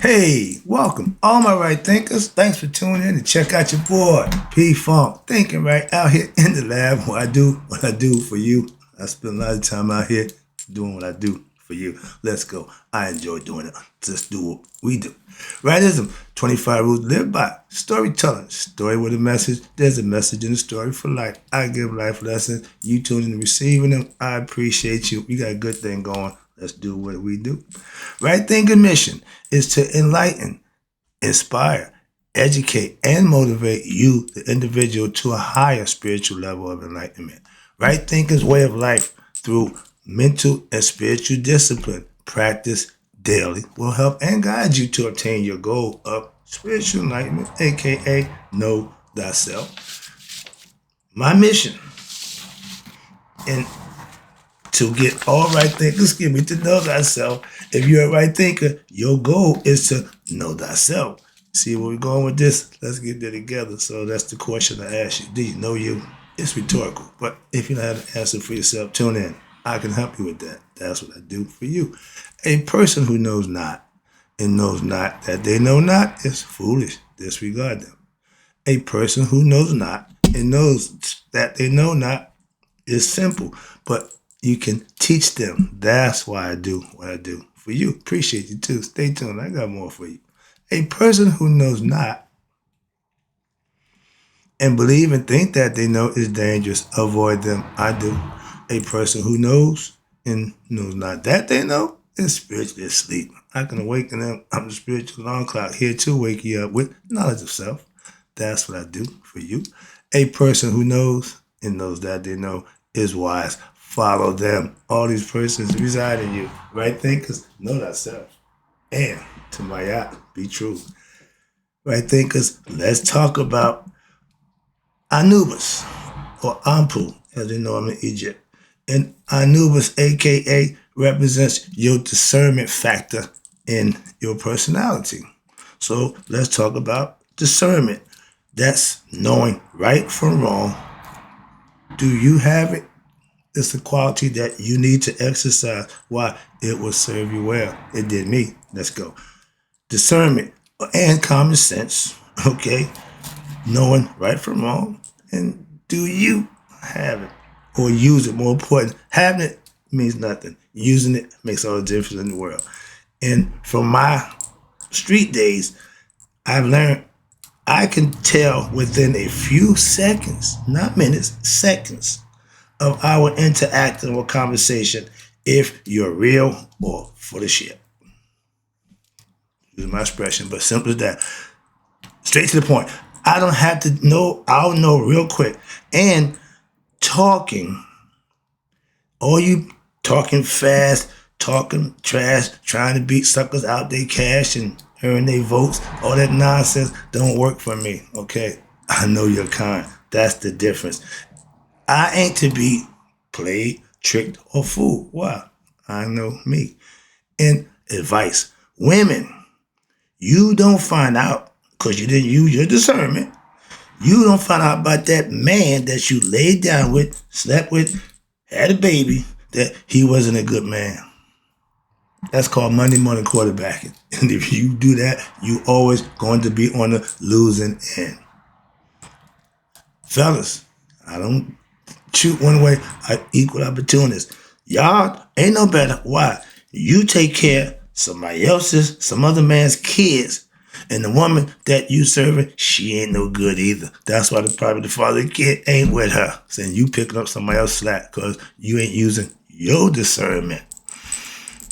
Hey, welcome, all my right thinkers. Thanks for tuning in to check out your boy, P Funk, thinking right out here in the lab where I do what I do for you. I spend a lot of time out here doing what I do for you. Let's go. I enjoy doing it. Just do what we do. Rightism, 25 rules to live by. Storytelling, story with a message. There's a message in the story for life. I give life lessons. You tune in and receiving them. I appreciate you. We got a good thing going. Let's do what we do. Right thinking mission is to enlighten, inspire, educate, and motivate you, the individual, to a higher spiritual level of enlightenment. Right thinking's way of life through mental and spiritual discipline, practice daily, will help and guide you to obtain your goal of spiritual enlightenment, aka know thyself. My mission in to get all right thinkers, give me to know thyself. If you're a right thinker, your goal is to know thyself. See where we're going with this? Let's get there together. So that's the question I ask you. Do you know you? It's rhetorical. But if you don't have an answer for yourself, tune in. I can help you with that. That's what I do for you. A person who knows not and knows not that they know not is foolish. Disregard them. A person who knows not and knows that they know not is simple. But you can teach them. That's why I do what I do for you. Appreciate you too. Stay tuned. I got more for you. A person who knows not and believe and think that they know is dangerous. Avoid them. I do. A person who knows and knows not that they know is spiritually asleep. I can awaken them. I'm the spiritual alarm clock here to wake you up with knowledge of self. That's what I do for you. A person who knows and knows that they know is wise. Follow them. All these persons reside in you. Right thinkers, know thyself. And to my yacht, be true. Right thinkers, let's talk about Anubis or Ampu, as they know him in Egypt. And Anubis, aka, represents your discernment factor in your personality. So let's talk about discernment. That's knowing right from wrong. Do you have it? It's a quality that you need to exercise. Why? It will serve you well. It did me. Let's go. Discernment and common sense. Okay. Knowing right from wrong. And do you have it? Or use it? More important, having it means nothing. Using it makes all the difference in the world. And from my street days, I've learned I can tell within a few seconds, not minutes, seconds, of our interacting or conversation if you're real or full of shit. Use my expression, but simple as that. Straight to the point. I don't have to know, I'll know real quick. And talking, all you talking fast, talking trash, trying to beat suckers out their cash and earn their votes, all that nonsense don't work for me, okay? I know your kind. That's the difference. I ain't to be played, tricked, or fooled. Why? I know me. And advice. Women, you don't find out because you didn't use your discernment. You don't find out about that man that you laid down with, slept with, had a baby, that he wasn't a good man. That's called Monday morning quarterbacking. And if you do that, you always going to be on the losing end. Fellas, I don't shoot one way, I equal opportunities. Y'all ain't no better. Why? You take care of somebody else's, some other man's kids, and the woman that you serving, she ain't no good either. That's why probably the father of the kid ain't with her. Saying you picking up somebody else's slack because you ain't using your discernment.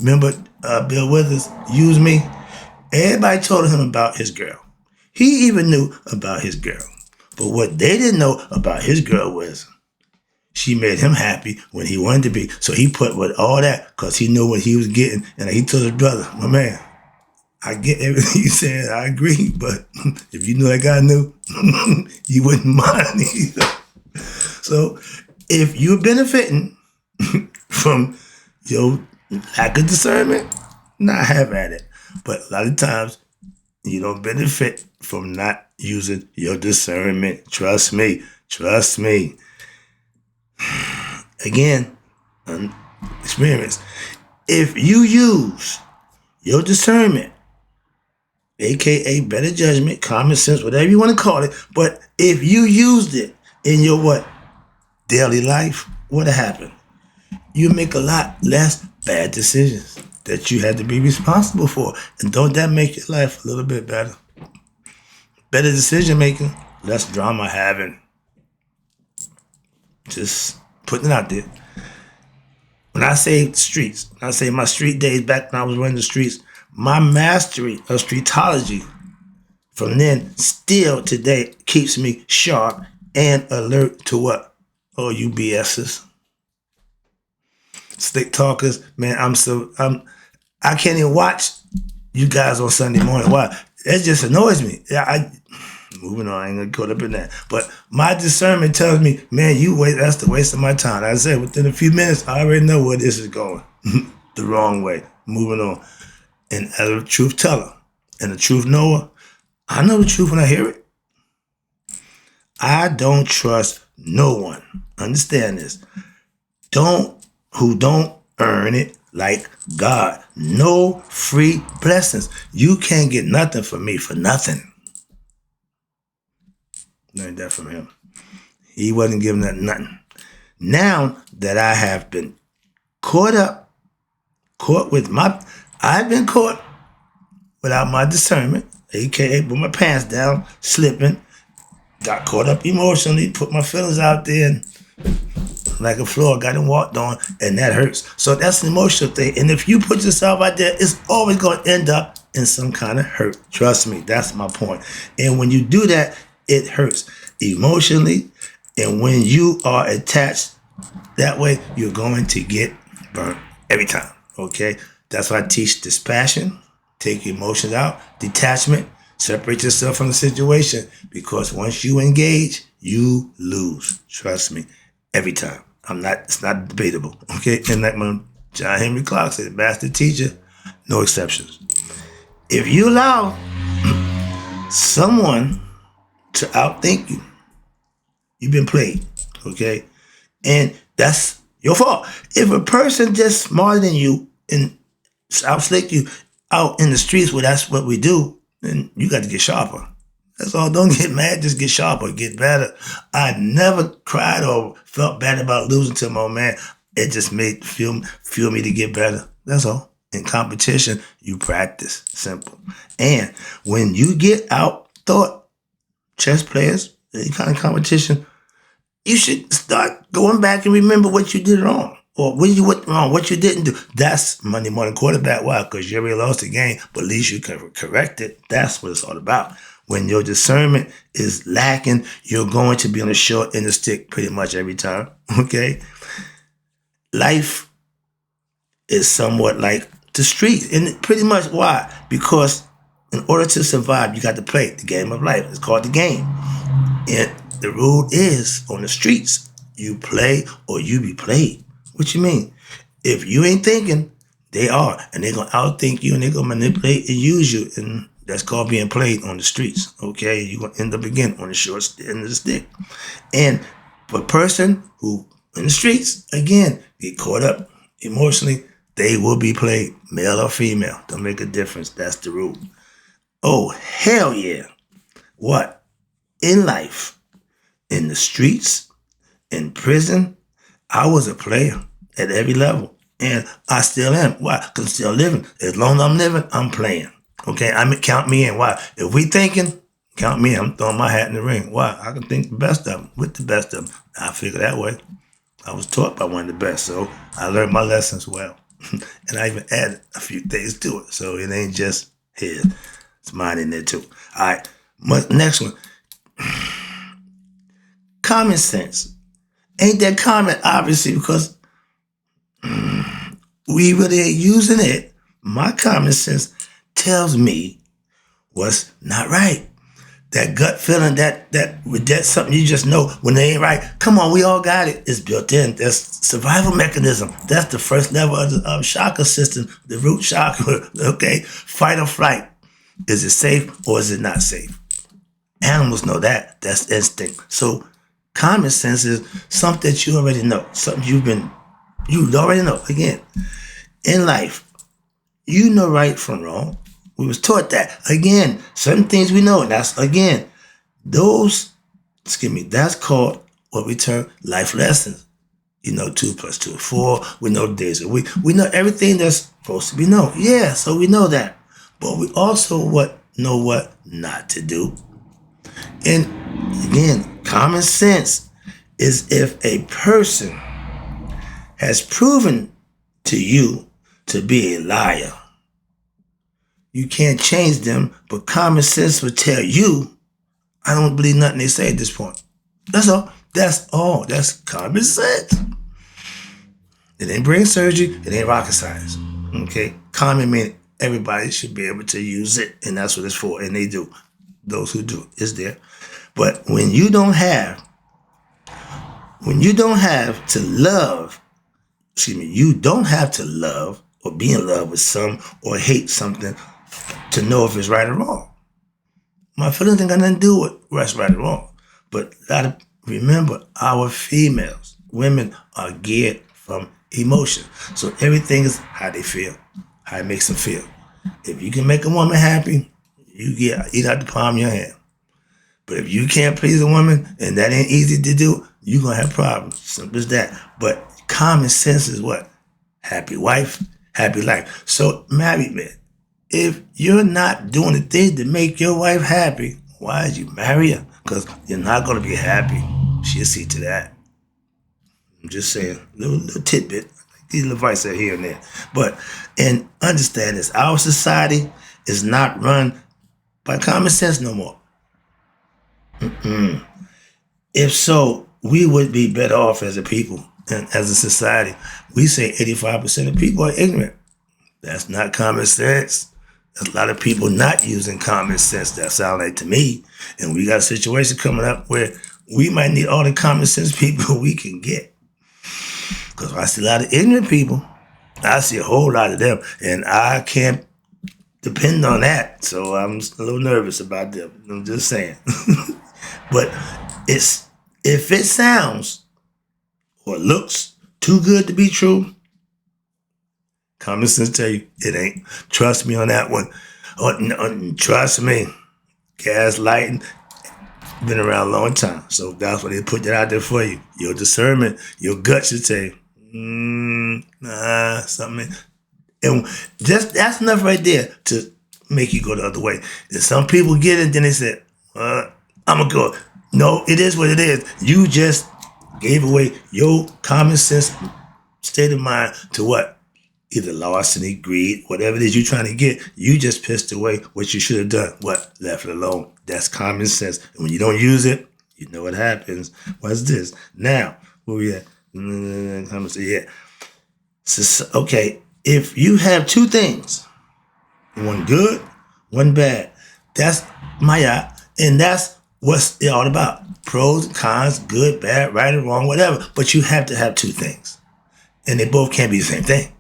Remember Bill Withers used me? Everybody told him about his girl. He even knew about his girl. But what they didn't know about his girl was she made him happy when he wanted to be. So he put with all that because he knew what he was getting. And he told his brother, my man, I get everything you said. I agree. But if you knew that guy knew, you wouldn't mind either. So if you're benefiting from your lack of discernment, not have at it. But a lot of times you don't benefit from not using your discernment. Trust me. Trust me. Again, experience. If you use your discernment aka better judgment, common sense, whatever you want to call it. But if you used it in your what? Daily life, what'll happen? You make a lot less bad decisions that you had to be responsible for. And don't that make your life a little bit better? Better decision making, less drama having. Just putting it out there. When I say streets, when I say my street days back when I was running the streets, my mastery of streetology from then still today keeps me sharp and alert to what? Oh, you BSs. Slick talkers, man, I can't even watch you guys on Sunday morning. Why? It just annoys me. Moving on, I ain't gonna get caught up in that. But my discernment tells me, man, that's the waste of my time. I said within a few minutes, I already know where this is going. The wrong way. Moving on. And as a truth teller and a truth knower, I know the truth when I hear it. I don't trust no one. Understand this. Who don't earn it like God. No free blessings. You can't get nothing from me for nothing. Learned that from him. He wasn't giving that nothing. Now that I have been I've been caught without my discernment, aka put my pants down, slipping, got caught up emotionally, put my feelings out there, and like a floor, got him walked on, and that hurts. So that's an emotional thing. And if you put yourself out there, it's always going to end up in some kind of hurt. Trust me, that's my point. And when you do that, it hurts emotionally. And when you are attached that way, you're going to get burnt every time. Okay? That's why I teach dispassion, take your emotions out, detachment, separate yourself from the situation. Because once you engage, you lose. Trust me, every time. It's not debatable. Okay? And like my John Henry Clark said, master teacher, no exceptions. If you allow someone to outthink you, you've been played. Okay? And that's your fault. If a person just smarter than you and outslick you out in the streets where that's what we do, then you got to get sharper. That's all. Don't get mad, just get sharper, get better. I never cried or felt bad about losing to my old man. It just made fuel me to get better. That's all. In competition, you practice. Simple. And when you get out thought, chess players, any kind of competition, you should start going back and remember what you did wrong. Or when you went wrong, what you didn't do. That's Monday morning quarterback. Why? Because you already lost the game, but at least you can correct it. That's what it's all about. When your discernment is lacking, you're going to be on the short end of the stick pretty much every time. Okay? Life is somewhat like the street. And pretty much why? Because in order to survive, you got to play the game of life. It's called the game. And the rule is on the streets, you play or you be played. What you mean? If you ain't thinking, they are. And they're going to outthink you and they're going to manipulate and use you. And that's called being played on the streets. Okay? You're going to end up again on the short end of the stick. And for a person who in the streets, again, get caught up emotionally, they will be played, male or female. Don't make a difference. That's the rule. Oh, hell yeah. What? In life, in the streets, in prison, I was a player at every level. And I still am. Why? Because I'm still living. As long as I'm living, I'm playing. Okay? Count me in. Why? If we thinking, count me in. I'm throwing my hat in the ring. Why? I can think the best of them, with the best of them. I figure that way. I was taught by one of the best, so I learned my lessons well. And I even added a few things to it. So it ain't just his. It's mine in there too. All right. Next one. Common sense. Ain't that common, obviously, because we really ain't using it. My common sense tells me what's not right. That gut feeling, that's something you just know when they ain't right. Come on, we all got it. It's built in. That's survival mechanism. That's the first level of the chakra system, the root chakra. Okay, fight or flight. Is it safe or is it not safe? Animals know that. That's instinct. So common sense is something that you already know. Something you already know. Again, in life, you know right from wrong. We was taught that. Again, certain things we know. That's, again, that's called what we term life lessons. 2 plus 2 is 4. We know the days of the week. We know everything that's supposed to be known. Yeah, so we know that. But we also know what not to do. And again, common sense is if a person has proven to you to be a liar, you can't change them, but common sense will tell you, I don't believe nothing they say at this point. That's all. That's all. That's common sense. It ain't brain surgery. It ain't rocket science. Okay? Common means everybody should be able to use it, and that's what it's for, and they do. Those who do, it's there. But when you don't have to love, you don't have to love or be in love with some or hate something to know if it's right or wrong. My feelings ain't got nothing to do with what's right or wrong. But remember, our females, women, are geared from emotion. So everything is how they feel, how it makes them feel. If you can make a woman happy, you eat out the palm of your hand. But if you can't please a woman, and that ain't easy to do, you're going to have problems. Simple as that. But common sense is what? Happy wife, happy life. So married men, if you're not doing the things that make your wife happy, why did you marry her? Because you're not going to be happy. She'll see to that. I'm just saying, little tidbit, these little advice are here and there. And understand this, our society is not run by common sense no more. If so, we would be better off as a people and as a society. We say 85% of people are ignorant. That's not common sense. There's a lot of people not using common sense. That sounds like to me. And we got a situation coming up where we might need all the common sense people we can get. Because I see a lot of ignorant people. I see a whole lot of them. And I can't depend on that. So I'm a little nervous about them. I'm just saying. But if it sounds or looks too good to be true, common sense tell you it ain't. Trust me on that one. Trust me. Gaslighting been around a long time. So that's why they put that out there for you. Your discernment, your gut should tell you, something. And just that's enough right there to make you go the other way. And some people get it, then they say, I'm going to go. No, it is what it is. You just gave away your common sense state of mind to what? Either larceny, greed, whatever it is you're trying to get. You just pissed away what you should have done. What? Left it alone. That's common sense. And when you don't use it, you know what happens. What's this? Now, where we at? Yeah. So, okay, if you have two things, one good, one bad, that's Maya, and that's what's it all about. Pros and cons, good, bad, right and wrong, whatever. But you have to have two things. And they both can't be the same thing.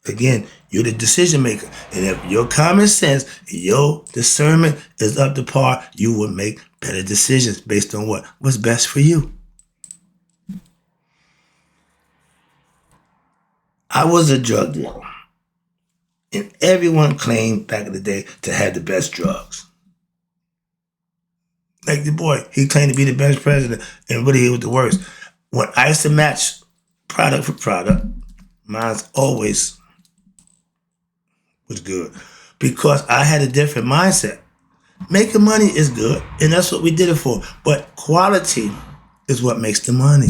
Again, you're the decision maker. And if your common sense, your discernment is up to par, you will make better decisions based on what? What's best for you. I was a drug dealer. And everyone claimed back in the day to have the best drugs. Like the boy, he claimed to be the best president, and really he was the worst. When I used to match product for product, mine's always was good because I had a different mindset. Making money is good, and that's what we did it for. But quality is what makes the money.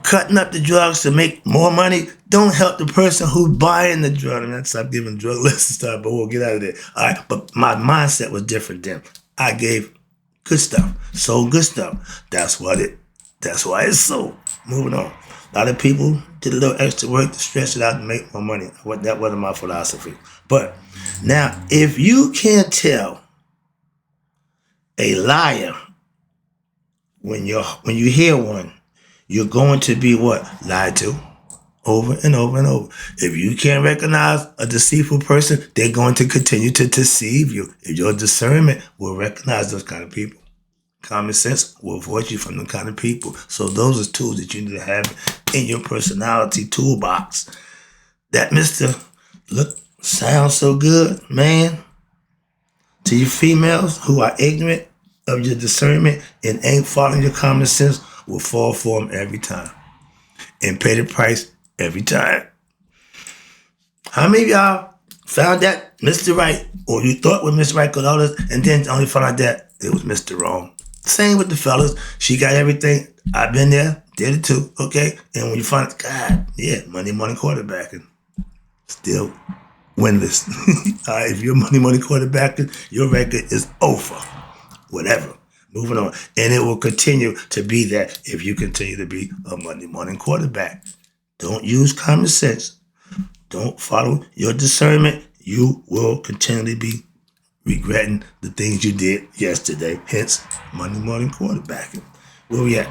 Cutting up the drugs to make more money don't help the person who's buying the drug. And that's stop giving drug lists and stuff, but we'll get out of there. All right, but my mindset was different then. I gave good stuff, sold good stuff. That's why it's sold. Moving on. A lot of people did a little extra work to stretch it out and make more money. That wasn't my philosophy. But now, if you can't tell a liar when you hear one, you're going to be what? Lied to over and over and over. If you can't recognize a deceitful person, they're going to continue to deceive you. If your discernment will recognize those kind of people. Common sense will avoid you from the kind of people. So those are tools that you need to have in your personality toolbox. That Mr. Look Sounds so good, man. To you females who are ignorant of your discernment and ain't following your common sense will fall for them every time and pay the price every time. How many of y'all found that Mr. Right, or you thought was Mr. Right, cause all this, and then only found out that it was Mr. Wrong? Same with the fellas. She got everything. I've been there, did it too, okay? And when you find, God, yeah, money quarterbacking, still winless. All right, if you're money quarterbacking, your record is over. Whatever. Moving on. And it will continue to be that if you continue to be a Monday morning quarterback. Don't use common sense. Don't follow your discernment. You will continually be regretting the things you did yesterday. Hence, Monday morning quarterbacking. Where we at?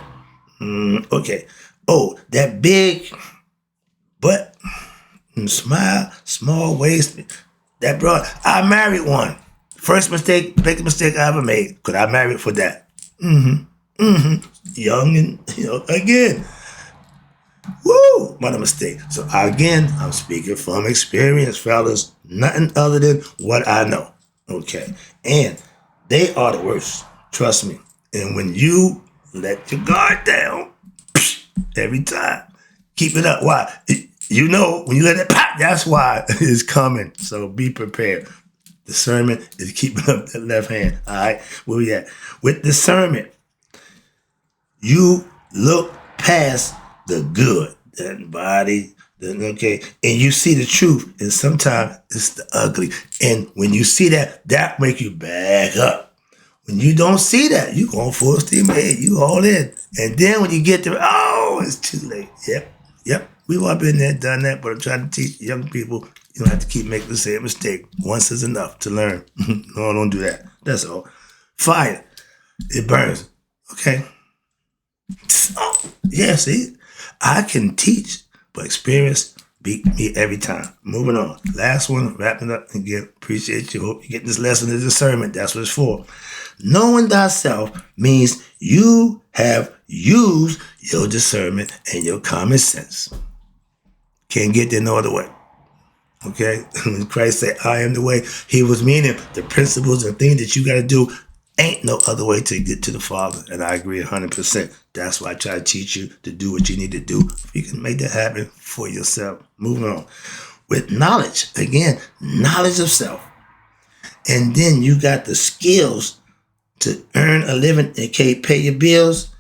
Okay. Oh, that big butt and smile, small waist. That broad. I married one. First biggest mistake I ever made. Because I married for that. Young and, again. Woo! What a mistake. So again, I'm speaking from experience, fellas. Nothing other than what I know. Okay. And they are the worst. Trust me. And when you let your guard down, every time, keep it up. Why? You know, when you let it pop, that's why it's coming. So be prepared. Discernment is keeping up that left hand. All right. Where we at? With discernment, you look past the good, that body, okay, and you see the truth, and sometimes it's the ugly. And when you see that, that make you back up. When you don't see that, you going full steam ahead, you all in. And then when you get there, oh, it's too late. Yep. We've all been there, done that, but I'm trying to teach young people, you don't have to keep making the same mistake. Once is enough to learn. No, don't do that. That's all. Fire. It burns. Okay? Oh, yeah, see? I can teach, but experience beat me every time. Moving on. Last one, wrapping up again. Appreciate you. Hope you get this lesson of discernment. That's what it's for. Knowing thyself means you have used your discernment and your common sense. Can't get there no other way. Okay? When Christ said, I am the way, he was meaning the principles and things that you got to do. Ain't no other way to get to the Father. And I agree 100%. That's why I try to teach you to do what you need to do. You can make that happen for yourself. Moving on. With knowledge. Again, knowledge of self. And then you got the skills to earn a living and can't pay your bills.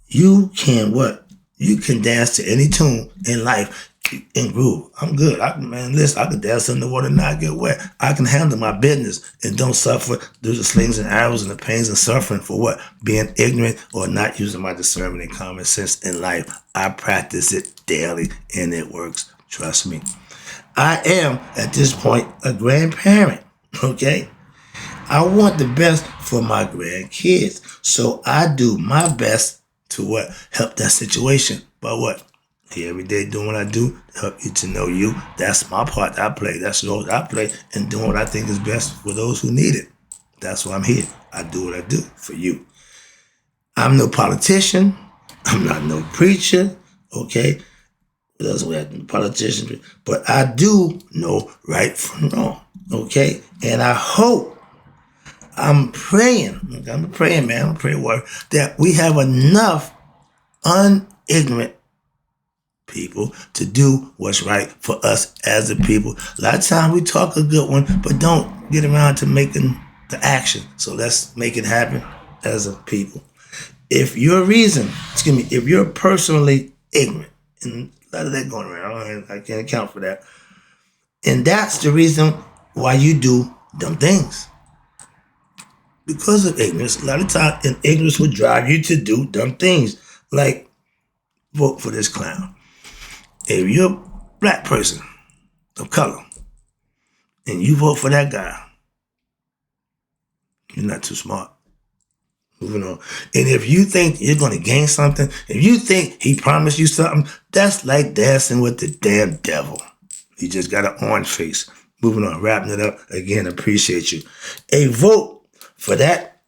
You can what? You can dance to any tune in life and groove. I'm good. Listen, I can dance in the water and not get wet. I can handle my business and don't suffer through the slings and arrows and the pains and suffering for what? Being ignorant or not using my discernment and common sense in life. I practice it daily and it works. Trust me. I am, at this point, a grandparent. Okay? I want the best for my grandkids. So I do my best to what? Help that situation. By what? Here every day doing what I do to help you to know you. That's my part I play. That's the role I play and doing what I think is best for those who need it. That's why I'm here. I do what I do for you. I'm no politician. I'm not no preacher. Okay? What else we have? Politician. But I do know right from wrong. Okay? And I hope, I'm praying, man, I'm a prayer warrior, that we have enough unignorant people to do what's right for us as a people. A lot of times we talk a good one, but don't get around to making the action. So let's make it happen as a people. If you're personally ignorant, and a lot of that going around, I can't account for that. And that's the reason why you do dumb things. Because of ignorance, a lot of times, and ignorance will drive you to do dumb things. Like, vote for this clown. If you're a black person of color and you vote for that guy, you're not too smart. Moving on. And if you think you're going to gain something, if you think he promised you something, that's like dancing with the damn devil. You just got an orange face. Moving on, wrapping it up. Again, appreciate you. A vote for that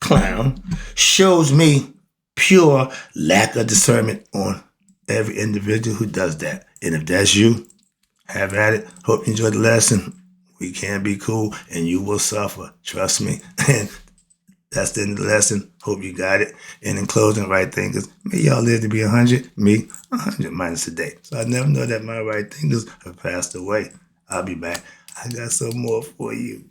clown shows me pure lack of discernment on every individual who does that. And if that's you, Have at it. Hope you enjoyed the lesson. We can be cool and you will suffer. Trust me. And that's the end of the lesson. Hope you got it. And in closing, right thinkers, may y'all live to be 100. Me, 100 minus a day. So I never know that my right thinkers have passed away. I'll be back. I got some more for you.